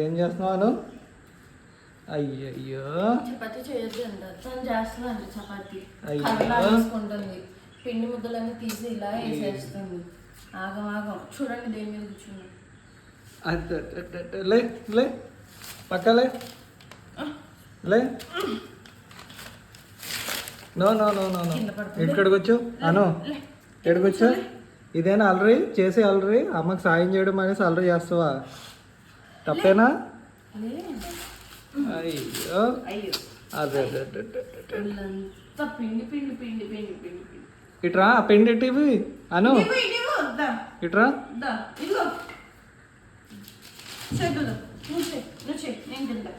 ఏం చేస్తున్నావు? అయ్యయ్యో చపాతీ చేయొద్దు అంట, తను చేస్తున్నా అంట చపాతీ. అయ్యో. కర్రలా వేసుకుంటుంది, పిండి ముద్దలన్నీ తీసి ఇలా వేసేస్తుంది. ఆగం చూడండి దేని మీద కూర్చున్నా. లే లే పక్కలే లే. No no no no no ఇక్కడికి వచ్చు అను, ఇక్కడికి వచ్చు. ఇదేనా అలరి చేసి అలరి అమ్మకి సాయం చేయడం అనేసి అలరి చేస్తావా? తప్పేనా? అయ్యో అదే అదే పిండి పిండి పిండి పిండి పిండి పిండి. ఇట్రా పిండి ఇవి అను, ఇట్రా. నేను తింటా.